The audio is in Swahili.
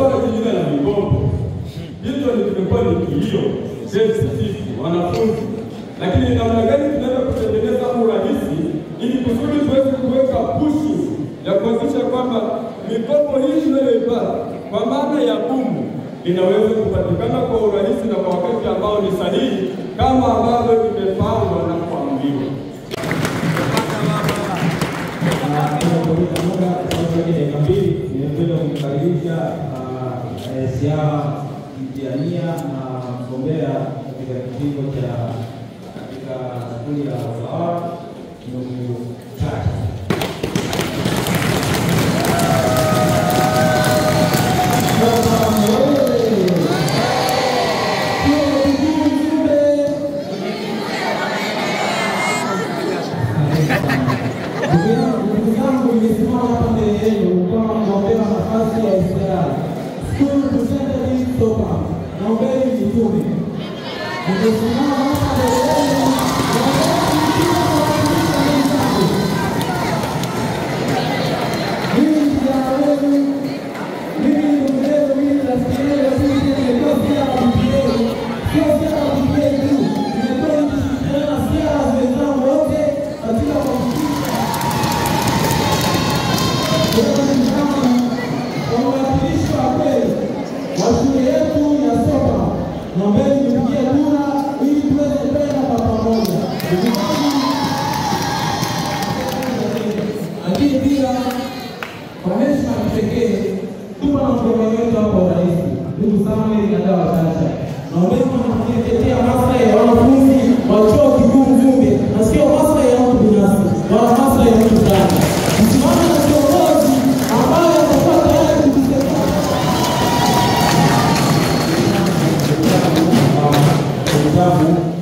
swala jingine la mikopo. Hizo ni tumekuwa ni kilio sisi wanafunzi. Lakini namna gani tunaweza kutengeneza urahisi ili kusudi tuweze kuweka pushi ya kuhakikisha kwamba mikopo hii tunayoipata kwa maana ya bumu inaweza kupatikana kwa urahisi na kwa wakati ambao ni sahihi kama ambavyo imepangwa na kuamriwa. Nimependa kumkaribisha Siara Mtiania na mgombea katika kitengo cha katika skuli ya utawala ndugu Chacha. Thank you.